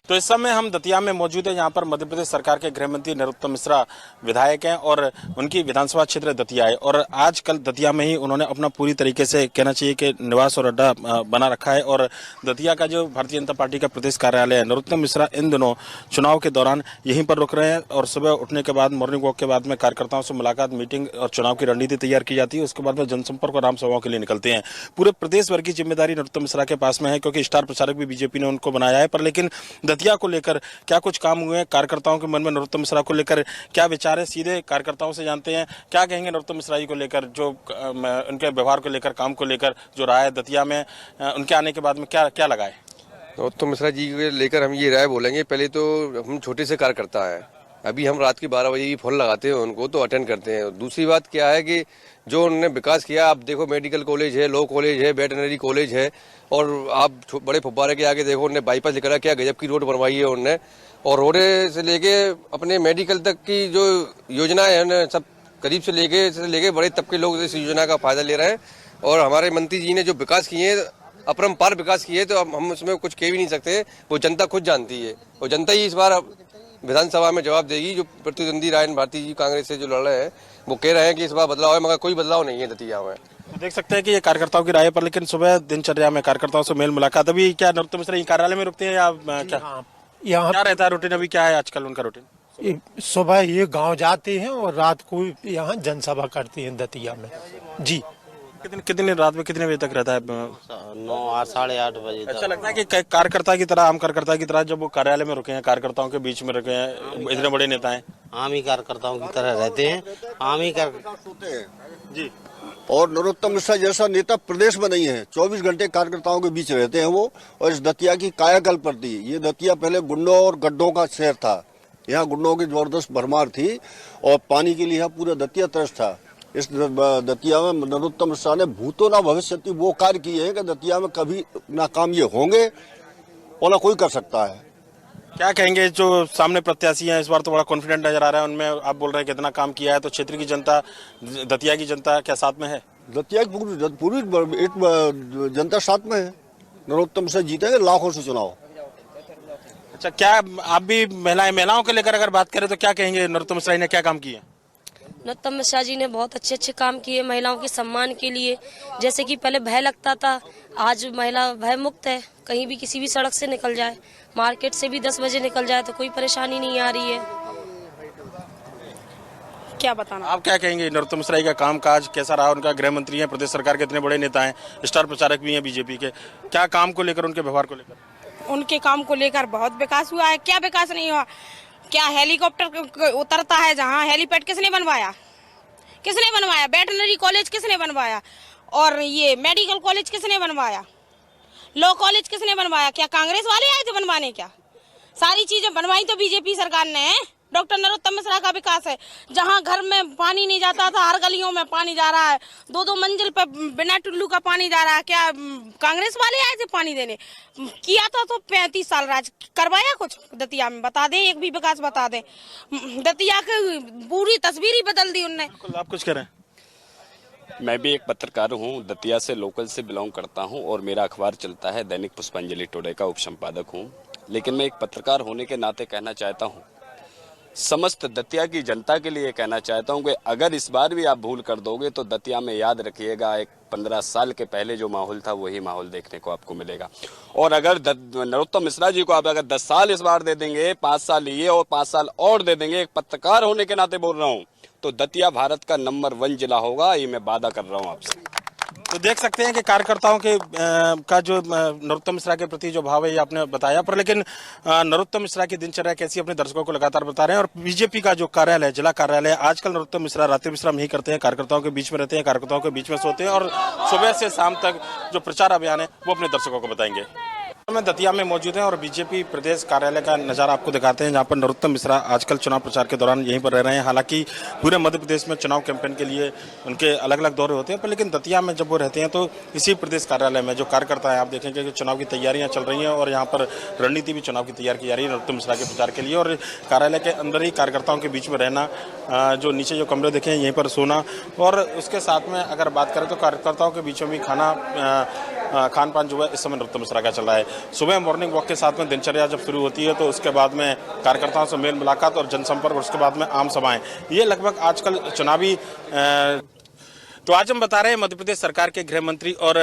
तो इस समय हम दतिया में मौजूद हैं, यहाँ पर मध्य प्रदेश सरकार के गृह मंत्री नरोत्तम मिश्रा विधायक हैं और उनकी विधानसभा क्षेत्र दतिया है। और आज कल दतिया में ही उन्होंने अपना पूरी तरीके से कहना चाहिए कि निवास और अड्डा बना रखा है। और दतिया का जो भारतीय जनता पार्टी का प्रदेश कार्यालय है, नरोत्तम मिश्रा इन दिनों चुनाव के दौरान यहीं पर रुक रहे हैं और सुबह उठने के बाद मॉर्निंग वॉक के बाद में कार्यकर्ताओं से मुलाकात, मीटिंग और चुनाव की रणनीति तैयार की जाती है। उसके बाद में जनसंपर्क और आम सभाओं के लिए निकलते हैं। पूरे प्रदेश भर की जिम्मेदारी नरोत्तम मिश्रा के पास में है, क्योंकि स्टार प्रचारक भी बीजेपी ने उनको बनाया है। पर लेकिन दतिया को लेकर क्या कुछ काम हुए हैं, कार्यकर्ताओं के मन में नरोत्तम मिश्रा को लेकर क्या विचार है, सीधे कार्यकर्ताओं से जानते हैं। क्या कहेंगे नरोत्तम मिश्रा जी को लेकर, जो उनके व्यवहार को लेकर, काम को लेकर जो राय है दतिया में उनके आने के बाद में क्या क्या लगा है? नरोत्तम मिश्रा जी को लेकर हम ये राय बोलेंगे। पहले तो हम छोटे से कार्यकर्ता हैं, अभी हम रात के 12 बजे ही फोन लगाते हैं उनको, तो अटेंड करते हैं। दूसरी बात क्या है कि जो उन्होंने विकास किया, आप देखो मेडिकल कॉलेज है, लॉ कॉलेज है, वेटनरी कॉलेज है, और आप बड़े फुब्बारे के आगे देखो उन्होंने बाईपास लिखा, क्या गजब की रोड बनवाई है उन्होंने। और रोडे से लेके अपने मेडिकल तक की जो योजनाएं हैं, सब गरीब से लेके बड़े तबके लोग इस योजना का फायदा ले रहे हैं। और हमारे मंत्री जी ने जो विकास किए, अपरंपार विकास किए, तो हम उसमें कुछ कह भी नहीं सकते, वो जनता खुद जानती है। और जनता ही इस बार विधानसभा में जवाब देगी। जो प्रतिद्वंदी रायन भारती जी कांग्रेस से जो लड़ रहे हैं, वो कह रहे हैं कि इस बार बदलाव है, मगर कोई बदलाव नहीं है दतिया में। तो देख सकते हैं कि ये कार्यकर्ताओं की राय पर, लेकिन सुबह दिनचर्या में कार्यकर्ताओं से मेल मुलाकात, अभी क्या नरोत्तम मिश्रा कार्यालय में रुकते हैं या क्या यहाँ क्या रहता है रूटीन? अभी क्या है आजकल उनका रूटीन? सुबह ये गांव जाते हैं और रात को यहाँ जनसभा करते हैं दतिया में जी। कितने रात में कितने बजे तक रहता है? 9 साढ़े 8 बजे तक। अच्छा लगता है कि कार्यकर्ता की तरह, आम कार्यकर्ता की तरह जब वो कार्यालय में रुके हैं, कार्यकर्ताओं के बीच में रुके हैं, इतने बड़े नेता हैं, आम ही कार्यकर्ताओं की तरह रहते हैं, आम ही जी। और नरोत्तम मिश्रा जैसा नेता प्रदेश में नहीं है। 24 घंटे कार्यकर्ताओं के बीच रहते हैं वो। और इस दतिया की कायाकल्प करती है। ये दतिया पहले गुंडों और गड्ढों का शहर था, यहाँ गुंडों की जबरदस्त भरमार थी और पानी के लिए पूरा दतिया तरस था। इस दतिया में नरोत्तम मिश्रा ने भूतो ना भविष्यति वो कार्य किए हैं कि दतिया में कभी ना काम ये होंगे और ना कोई कर सकता है। क्या कहेंगे जो सामने प्रत्याशी हैं, इस बार तो बड़ा कॉन्फिडेंट नजर आ रहा है उनमें, आप बोल रहे हैं कितना काम किया है, तो क्षेत्र की जनता, दतिया की जनता क्या साथ में है? दतिया की पूरी जनता साथ में है। नरोत्तम मिश्रा जीतेंगे लाखों से चुनाव। अच्छा, क्या आप भी महिलाओं को लेकर अगर बात करें तो क्या कहेंगे, नरोत्तम मिश्रा ने क्या काम किए? नरोत्तम मिश्रा जी ने बहुत अच्छे काम किए महिलाओं के सम्मान के लिए। जैसे कि पहले भय लगता था, आज महिला भय मुक्त है। कहीं भी किसी भी सड़क से निकल जाए, मार्केट से भी 10 बजे निकल जाए तो कोई परेशानी नहीं आ रही है। क्या बताना, आप क्या कहेंगे नरोत्तम मिश्रा का काम काज कैसा रहा? उनका गृह मंत्री है, प्रदेश सरकार के इतने बड़े नेता हैं, स्टार प्रचारक भी हैं बीजेपी के, क्या काम को लेकर, उनके व्यवहार को लेकर? उनके काम को लेकर बहुत विकास हुआ है। क्या विकास नहीं हुआ? क्या हेलीकॉप्टर उतरता है जहाँ, हेलीपैड किसने बनवाया? किसने बनवाया? वेटनरी कॉलेज किसने बनवाया? और ये मेडिकल कॉलेज किसने बनवाया? लॉ कॉलेज किसने बनवाया? क्या कांग्रेस वाले आए थे बनवाने? क्या सारी चीजें बनवाई तो बीजेपी सरकार ने है। डॉक्टर नरोत्तम मिश्रा का विकास है। जहां घर में पानी नहीं जाता था, हर गलियों में पानी जा रहा है। 2-2 मंजिल पे बिना टुल्लू का पानी जा रहा है। क्या कांग्रेस वाले आए थे पानी देने? किया था तो 35 साल राज करवाया कुछ दतिया में? बता दें, एक भी विकास बता दें। दतिया की पूरी तस्वीर ही बदल दी उनने। आप कुछ करें? मैं भी एक पत्रकार हूं, दतिया से लोकल से बिलोंग करता हूं और मेरा अखबार चलता है दैनिक पुष्पांजलि टुडे का उप संपादक हूं। लेकिन मैं एक पत्रकार होने के नाते कहना चाहता हूं, समस्त दतिया की जनता के लिए कहना चाहता हूं कि अगर इस बार भी आप भूल कर दोगे तो दतिया में याद रखिएगा, एक 15 साल के पहले जो माहौल था वही माहौल देखने को आपको मिलेगा। और अगर नरोत्तम मिश्रा जी को आप अगर 10 साल इस बार दे देंगे, 5 साल ये और 5 साल और दे देंगे, एक पत्रकार होने के नाते बोल रहा हूँ, तो दतिया भारत का नंबर 1 जिला होगा। ये मैं वादा कर रहा हूँ आपसे। तो देख सकते हैं कि कार्यकर्ताओं के का जो नरोत्तम मिश्रा के प्रति जो भाव है ये आपने बताया, पर लेकिन नरोत्तम मिश्रा की दिनचर्या कैसी अपने दर्शकों को लगातार बता रहे हैं। और बीजेपी का जो कार्यालय, जिला कार्यालय, आजकल नरोत्तम मिश्रा रात्रि विश्राम नहीं करते हैं, कार्यकर्ताओं के बीच में रहते हैं, कार्यकर्ताओं के बीच में सोते हैं और सुबह से शाम तक जो प्रचार अभियान है वो अपने दर्शकों को बताएंगे। मैं दतिया में मौजूद हैं और बीजेपी प्रदेश कार्यालय का नज़ारा आपको दिखाते हैं, जहां पर नरोत्तम मिश्रा आजकल चुनाव प्रचार के दौरान यहीं पर रह रहे हैं। हालांकि पूरे मध्य प्रदेश में चुनाव कैंपेन के लिए उनके अलग अलग दौरे होते हैं, पर लेकिन दतिया में जब वो रहते हैं तो इसी प्रदेश कार्यालय में जो कार्यकर्ता है, आप देखेंगे कि चुनाव की तैयारियां चल रही हैं और यहाँ पर रणनीति भी चुनाव की तैयार की जा रही है नरोत्तम मिश्रा के प्रचार के लिए। और कार्यालय के अंदर ही कार्यकर्ताओं के बीच में रहना, जो नीचे जो कमरे देखें यहीं पर सोना, और उसके साथ में अगर बात करें तो कार्यकर्ताओं के बीच में भी खाना खान पान जो है इस समय नरोत्तम मिश्रा का चल रहा है। सुबह मॉर्निंग वॉक के साथ में दिनचर्या जब शुरू होती है तो उसके बाद में कार्यकर्ताओं से मेल मुलाकात और जनसंपर्क और उसके बाद में आम सभाएं, ये लगभग आजकल चुनावी तो आज हम बता रहे हैं मध्य प्रदेश सरकार के गृह मंत्री और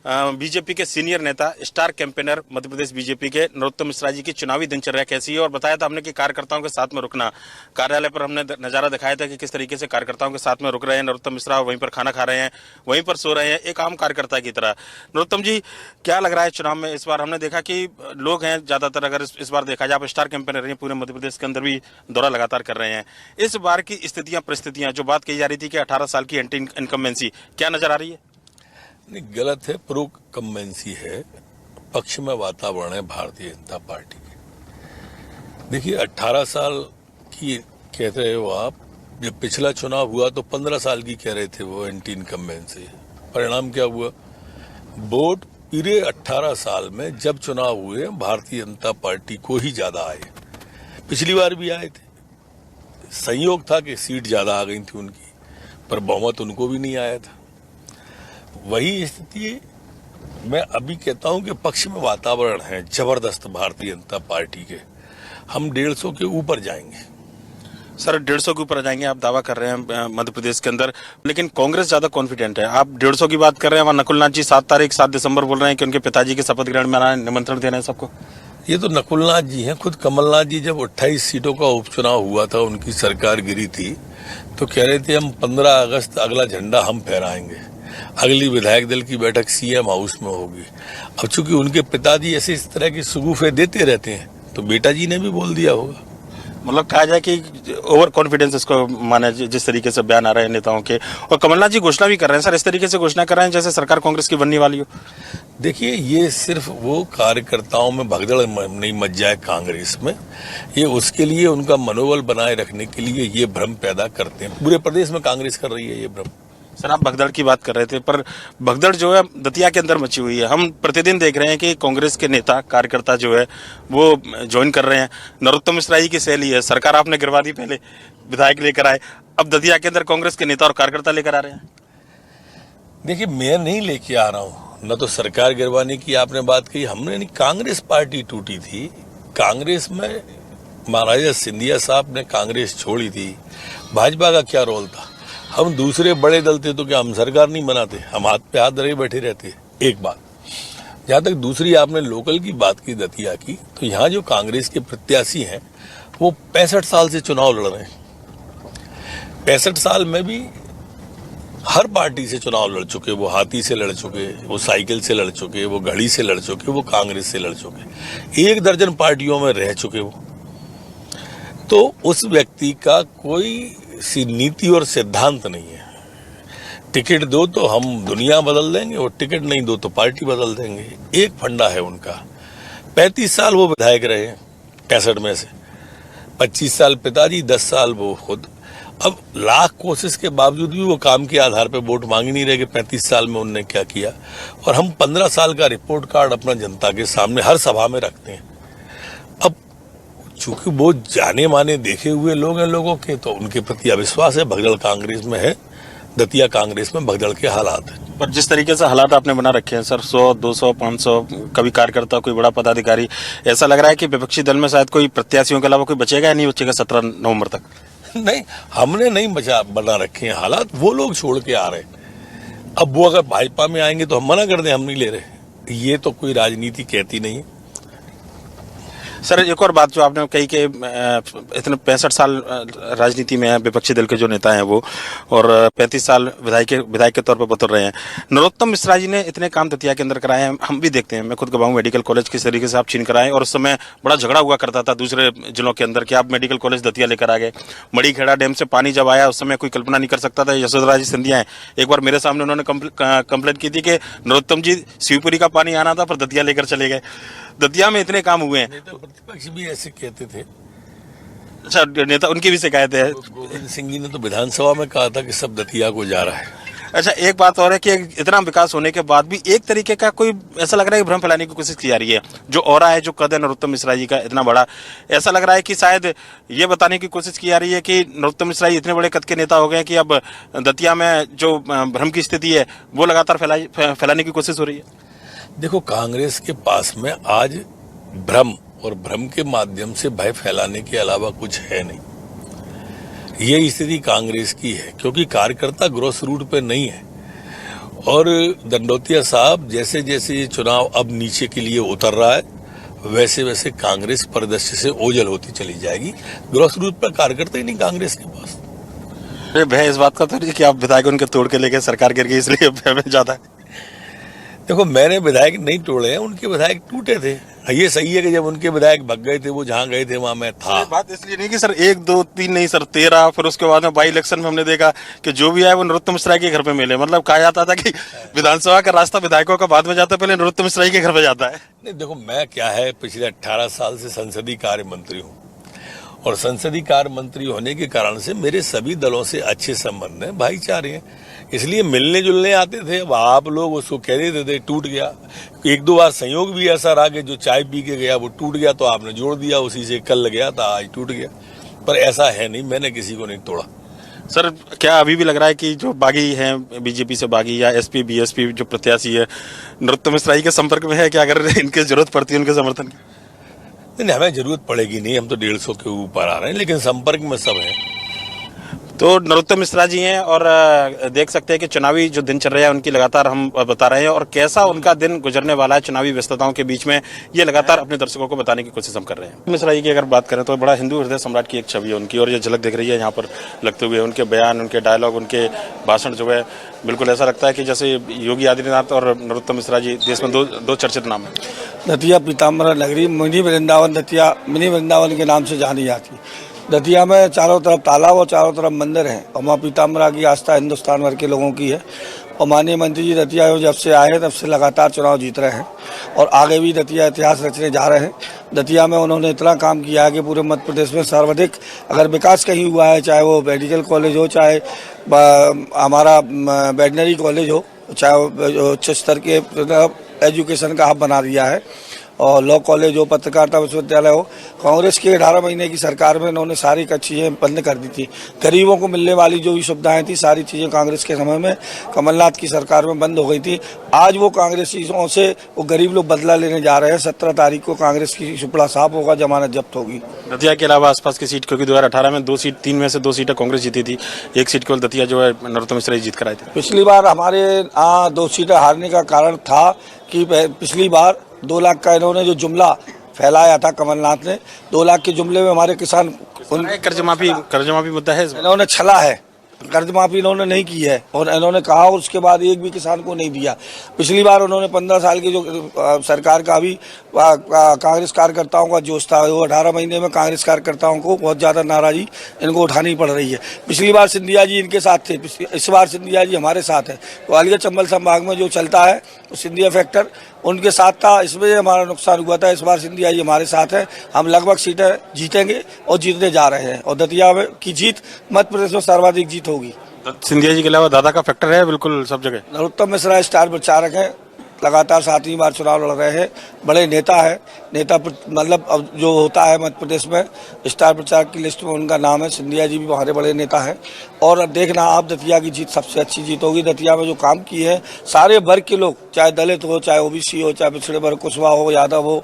बीजेपी के सीनियर नेता, star campaigner Madhya Pradesh BJP के नरोत्तम मिश्रा जी की चुनावी दिनचर्या कैसी है। और बताया था हमने कि कार्यकर्ताओं के साथ में रुकना, कार्यालय पर हमने नजारा दिखाया था कि किस तरीके से कार्यकर्ताओं के साथ में रुक रहे हैं नरोत्तम मिश्रा, वहीं पर खाना खा रहे हैं, वहीं पर सो रहे हैं एक आम कार्यकर्ता की तरह। नरोत्तम जी, क्या लग रहा है चुनाव में इस बार? हमने देखा कि लोग हैं ज्यादातर, अगर इस बार देखा जाए, आप स्टार कैंपेनर हैं, पूरे मध्य प्रदेश के अंदर भी दौरा लगातार कर रहे हैं। इस बार की स्थितियां, परिस्थितियां, जो बात कही जा रही थी कि 18 साल की एंटी इनकम्बेंसी, क्या नजर आ रही है? नहीं, गलत है। प्रो कम्बेंसी है, पक्ष में वातावरण है भारतीय जनता पार्टी के। देखिए, 18 साल की कह रहे हो आप, जब पिछला चुनाव हुआ तो 15 साल की कह रहे थे वो एंटी इनकम्बेंसी। परिणाम क्या हुआ? वोट पूरे 18 साल में जब चुनाव हुए भारतीय जनता पार्टी को ही ज्यादा आए। पिछली बार भी आए थे, संयोग था कि सीट ज्यादा आ गई थी उनकी, पर बहुमत उनको भी नहीं आया था। वही स्थिति मैं अभी कहता हूं कि पक्ष में वातावरण है जबरदस्त भारतीय जनता पार्टी के। हम 150 के ऊपर जाएंगे। सर, 150 के ऊपर जाएंगे आप दावा कर रहे हैं मध्य प्रदेश के अंदर, लेकिन कांग्रेस ज्यादा कॉन्फिडेंट है। आप 150 की बात कर रहे हैं, वहां नकुलनाथ जी 7 दिसंबर बोल रहे हैं कि उनके पिताजी के शपथ ग्रहण में आना, निमंत्रण दे रहे हैं सबको। ये तो नकुलनाथ जी हैं। खुद कमलनाथ जी जब 28 सीटों का उपचुनाव हुआ था, उनकी सरकार गिरी थी, तो कह रहे थे हम 15 अगस्त अगला झंडा हम फहराएंगे, अगली विधायक दल की बैठक सीएम हाउस में होगी। अब चूंकि उनके पिताजी ऐसे इस तरह की सुगुफे देते रहते हैं, तो बेटा जी ने भी बोल दिया होगा। मतलब कहा जाए कि ओवर कॉन्फिडेंस इसको माने, जिस तरीके से बयान आ रहे हैं नेताओं के। और कमलनाथ जी घोषणा भी कर रहे हैं सर, इस तरीके से घोषणा कर रहे हैं जैसे सरकार कांग्रेस की बनने वाली हो। देखिए, ये सिर्फ वो कार्यकर्ताओं में भगदड़ नहीं मच जाए कांग्रेस में, ये उसके लिए उनका मनोबल बनाए रखने के लिए ये भ्रम पैदा करते हैं। पूरे प्रदेश में कांग्रेस कर रही है ये भ्रम। सर, आप भगदड़ की बात कर रहे थे, पर भगदड़ जो है दतिया के अंदर मची हुई है। हम प्रतिदिन देख रहे हैं कि कांग्रेस के नेता, कार्यकर्ता जो है वो ज्वाइन कर रहे हैं। नरोत्तम मिश्रा जी की शैली है, सरकार आपने गिरवा दी, पहले विधायक लेकर आए, अब दतिया के अंदर कांग्रेस के नेता और कार्यकर्ता लेकर आ रहे हैं। देखिए, मैं नहीं लेके आ रहा हूं, न तो सरकार गिरवाने की आपने बात कही, हमने नहीं। कांग्रेस पार्टी टूटी थी, कांग्रेस में महाराजा सिंधिया साहब ने कांग्रेस छोड़ी थी। भाजपा का क्या रोल था? हम दूसरे बड़े दल थे तो क्या हम सरकार नहीं बनाते? हम हाथ पे हाथ धरे बैठे रहते। एक बात। जहां तक दूसरी आपने लोकल की बात की, दतिया की, तो यहाँ जो कांग्रेस के प्रत्याशी हैं वो 65 साल से चुनाव लड़ रहे हैं। 65 साल में भी हर पार्टी से चुनाव लड़ चुके। वो हाथी से लड़ चुके, वो साइकिल से लड़ चुके, वो घड़ी से लड़ चुके, वो कांग्रेस से लड़ चुके, 1 दर्जन पार्टियों में रह चुके वो। तो उस व्यक्ति का कोई सी नीति और सिद्धांत नहीं है। टिकट दो तो हम दुनिया बदल देंगे, और टिकट नहीं दो तो पार्टी बदल देंगे। एक फंडा है उनका। 35 साल वो विधायक रहे हैं 65 में से, 25 साल पिताजी, 10 साल वो खुद। अब लाख कोशिश के बावजूद भी वो काम के आधार पर वोट मांग नहीं रहे कि 35 साल में उनने क्या किया। और हम 15 साल का रिपोर्ट कार्ड अपना जनता के सामने हर सभा में रखते हैं। अब चूंकि वो जाने माने देखे हुए लोग हैं लोगों के, तो उनके प्रति अविश्वास है। भगदड़ कांग्रेस में है, दतिया कांग्रेस में भगदड़ के हालात हैं। पर जिस तरीके से हालात आपने बना रखे हैं सर, 100, 200, 500, कभी कार्यकर्ता, कोई बड़ा पदाधिकारी, ऐसा लग रहा है कि विपक्षी दल में शायद कोई प्रत्याशियों के अलावा कोई बचेगा या नहीं बचेगा 17 नवंबर तक? नहीं, हमने नहीं बना रखे हैं हालात, वो लोग छोड़ के आ रहे हैं। अब वो अगर भाजपा में आएंगे तो हम मना कर दें, हम नहीं ले रहे। ये तो कोई राजनीति कहती नहीं है। सर, एक और बात जो आपने कही कि इतने 65 साल राजनीति में है, विपक्षी दल के जो नेता हैं वो, और 35 साल विधायक के तौर पर बतौर रहे हैं। नरोत्तम मिश्रा जी ने इतने काम दतिया के अंदर कराए हैं, हम भी देखते हैं। मैं खुद गवाऊं मेडिकल कॉलेज किस तरीके से आप छीन कराएं, और उस समय बड़ा झगड़ा हुआ करता था दूसरे जिलों के अंदर कि आप मेडिकल कॉलेज दतिया लेकर आ गए। मड़ीखेड़ा डैम से पानी जब आया उस समय कोई कल्पना नहीं कर सकता था। यशोधरा जी सिंधिया हैं, एक बार मेरे सामने उन्होंने कंप्लेंट की थी कि नरोत्तम जी शिवपुरी का पानी आना था पर दतिया लेकर चले गए। दतिया में इतने काम हुए हैं। नेता प्रतिपक्ष भी ऐसे कहते थे। अच्छा, नेता उनकी भी शिकायत है। गोविंद सिंह जी ने तो विधानसभा में कहा था कि सब दतिया को जा रहा है। अच्छा, एक बात और है कि इतना विकास होने के बाद भी एक तरीके का कोई ऐसा लग रहा है कि भ्रम फैलाने की कोशिश की जा रही है। जो ऑरा है, जो कद है नरोत्तम मिश्रा जी का इतना बड़ा, ऐसा लग रहा है कि शायद ये बताने की कोशिश की जा रही है कि नरोत्तम मिश्रा जी इतने बड़े कद के नेता हो गए कि अब दतिया में जो भ्रम की स्थिति है वो लगातार फैलाने की कोशिश हो रही है। देखो, कांग्रेस के पास में आज भ्रम और भ्रम के माध्यम से भय फैलाने के अलावा कुछ है नहीं। ये स्थिति कांग्रेस की है क्योंकि कार्यकर्ता ग्रॉस रूट पे नहीं है। और दंडोतिया साहब, जैसे जैसे ये चुनाव अब नीचे के लिए उतर रहा है, वैसे वैसे कांग्रेस परिदृश्य से ओझल होती चली जाएगी। ग्रॉस रूट पर कार्यकर्ता ही नहीं कांग्रेस के पास। भय इस बात का तो नहीं कि आप विधायक उनके तोड़ के लेके सरकार गिर गई इसलिए भय में ज्यादा है। देखो, मैंने विधायक नहीं तोड़े हैं, उनके विधायक टूटे थे। ये सही है कि जब उनके विधायक भग गए थे, वो जहां गए थे वहां मैं था। बात इसलिए नहीं कि सर 1, 2, 3 नहीं सर 13, फिर उसके बाद में बाई इलेक्शन में हमने देखा कि जो भी आए वो नरोत्तम मिश्रा के घर पे मिले। मतलब कहा जाता था कि विधानसभा का रास्ता विधायकों का बाद में जाता है, पहले नरोत्तम मिश्रा के घर पे जाता है। नहीं, देखो, मैं क्या है, पिछले 18 साल से संसदीय कार्य मंत्री हूँ और संसदीय कार्य मंत्री होने के कारण से मेरे सभी दलों से अच्छे संबंध हैं, भाईचारे हैं, इसलिए मिलने जुलने आते थे। अब आप लोग उसको कह देते थे टूट गया। 1-2 बार संयोग भी ऐसा रहा कि जो चाय पी के गया वो टूट गया, तो आपने जोड़ दिया, उसी से कल गया था, आज टूट गया। पर ऐसा है नहीं, मैंने किसी को नहीं तोड़ा। सर, क्या अभी भी लग रहा है कि जो बागी हैं, बीजेपी से बागी या एसपी बीएसपी जो प्रत्याशी है, नरोत्तम मिश्रा के संपर्क में है कि अगर इनके जरूरत पड़ती है उनके समर्थन की? नहीं, हमें जरूरत पड़ेगी नहीं, हम तो 150 के ऊपर आ रहे हैं, लेकिन संपर्क में सब है। तो नरोत्तम मिश्रा जी हैं और देख सकते हैं कि चुनावी जो दिनचर्या है उनकी लगातार हम बता रहे हैं और कैसा उनका दिन गुजरने वाला है चुनावी व्यस्तताओं के बीच में, ये लगातार अपने दर्शकों को बताने की कोशिश हम कर रहे हैं। मिश्रा जी की अगर बात करें तो बड़ा हिंदू हृदय सम्राट की एक छवि है उनकी, और ये झलक दिख रही है यहाँ पर लगते हुए। उनके बयान, उनके डायलॉग, उनके भाषण जो है, बिल्कुल ऐसा लगता है कि जैसे योगी आदित्यनाथ और नरोत्तम मिश्रा जी देश में दो चर्चित नाम है। दतिया पीताम्बरा नगरी मिनी वृंदावन, दतिया मिनी वृंदावन के नाम से जानी जाती है। दतिया में चारों तरफ तालाब और चारों तरफ मंदिर हैं और माँ पीताम्बरा की आस्था हिंदुस्तान भर के लोगों की है। और माननीय मंत्री जी दतिया जब से आए तब से लगातार चुनाव जीत रहे हैं और आगे भी दतिया इतिहास रचने जा रहे हैं। दतिया में उन्होंने इतना काम किया है कि पूरे मध्य प्रदेश में सर्वाधिक अगर विकास कहीं हुआ है, चाहे वो मेडिकल कॉलेज हो, चाहे हमारा वेटनरी कॉलेज हो, चाहे उच्च स्तर के एजुकेशन का हब बना दिया है, और लॉ कॉलेज हो, पत्रकारिता विश्वविद्यालय हो। कांग्रेस के 18 महीने की सरकार में इन्होंने सारी चीज़ें बंद कर दी थी। गरीबों को मिलने वाली जो भी सुविधाएं थी, सारी चीज़ें कांग्रेस के समय में कमलनाथ की सरकार में बंद हो गई थी। आज वो कांग्रेसियों से वो गरीब लोग बदला लेने जा रहे हैं। 17 तारीख को कांग्रेस की सुपड़ा साफ होगा, जमानत जब्त होगी। दतिया के अलावा आसपास की सीट, क्योंकि 2018 में 3 में से 2 सीटें कांग्रेस जीती थी, 1 सीट केवल दतिया जो है नरोत्तम मिश्रा जीत कर आए थे। पिछली बार हमारे 2 सीटें हारने का कारण था कि पिछली बार 2 लाख का इन्होंने जो जुमला फैलाया था कमलनाथ ने, 2 लाख के जुमले में हमारे किसान कर्ज माफी मुद्दा है। इन्होंने छला है, कर्ज माफी इन्होंने नहीं की है और इन्होंने कहा और उसके बाद एक भी किसान को नहीं दिया। पिछली बार उन्होंने 15 साल की जो सरकार का भी कांग्रेस कार्यकर्ताओं का जोश था, वो 18 महीने में कांग्रेस कार्यकर्ताओं को बहुत ज़्यादा नाराजगी इनको उठानी पड़ रही है। पिछली बार सिंधिया जी इनके साथ थे, इस बार सिंधिया जी हमारे साथ है। ग्वालियर चंबल संभाग में जो चलता है तो सिंधिया फैक्टर उनके साथ था, इसमें हमारा नुकसान हुआ था। इस बार सिंधिया जी हमारे साथ है, हम लगभग सीटें जीतेंगे और जीतने जा रहे हैं और दतिया की जीत मध्य प्रदेश में सर्वाधिक जीत होगी। सिंधिया जी के अलावा दादा का फैक्टर है बिल्कुल सब जगह। नरोत्तम मिश्रा स्टार प्रचारक हैं, लगातार 7वीं बार चुनाव लड़ रहे हैं, बड़े नेता है। नेता मतलब अब जो होता है मध्य प्रदेश में स्टार प्रचारक की लिस्ट में उनका नाम है। सिंधिया जी भी हमारे बड़े नेता हैं और देखना आप, दतिया की जीत सबसे अच्छी जीत होगी। दतिया में जो काम किए हैं सारे वर्ग के लोग, चाहे दलित हो, चाहे ओबीसी हो, चाहे पिछड़े वर्ग कुशवाहा हो, यादव हो,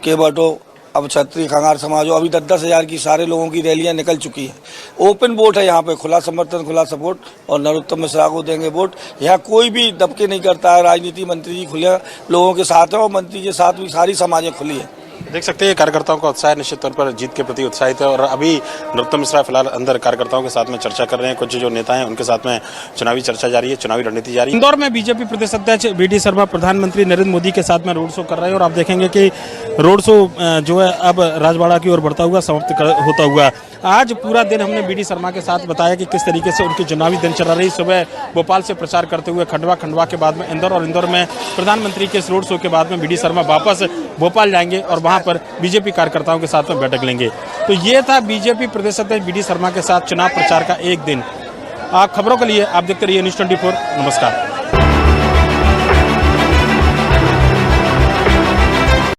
केवट हो, अब क्षत्रिय खंगार समाज हो, अभी 10-10 हज़ार की सारे लोगों की रैलियां निकल चुकी हैं। ओपन वोट है यहाँ पे, खुला समर्थन, खुला सपोर्ट और नरोत्तम मिश्रा को देंगे वोट। यहाँ कोई भी दबके नहीं करता है। राजनीति मंत्री जी खुले लोगों के साथ है और मंत्री के साथ भी सारी समाजें खुली है। देख सकते हैं कार्यकर्ताओं का उत्साह निश्चित तौर पर जीत के प्रति उत्साहित है और अभी नरोत्तम मिश्रा फिलहाल अंदर कार्यकर्ताओं के साथ में चर्चा कर रहे हैं। कुछ जो नेता हैं उनके साथ में चुनावी चर्चा जारी है, चुनावी रणनीति जारी है। इंदौर में बीजेपी प्रदेश अध्यक्ष वी.डी. शर्मा प्रधानमंत्री नरेंद्र मोदी के साथ में रोड शो कर रहे हैं और आप देखेंगे कि रोड शो जो है अब राजवाड़ा की ओर बढ़ता हुआ समाप्त होता हुआ। आज पूरा दिन हमने वी.डी. शर्मा के साथ बताया कि किस तरीके से उनकी चुनावी दिनचर्या रही। सुबह भोपाल से प्रचार करते हुए खंडवा के बाद में इंदौर और इंदौर में प्रधानमंत्री के इस रोड शो के बाद में वी.डी. शर्मा वापस भोपाल जाएंगे और वहां पर बीजेपी कार्यकर्ताओं के साथ में बैठक लेंगे। तो ये था बीजेपी प्रदेश अध्यक्ष वी.डी. शर्मा के साथ चुनाव प्रचार का एक दिन। खबरों के लिए आप देखते रहिए न्यूज़ 24। नमस्कार।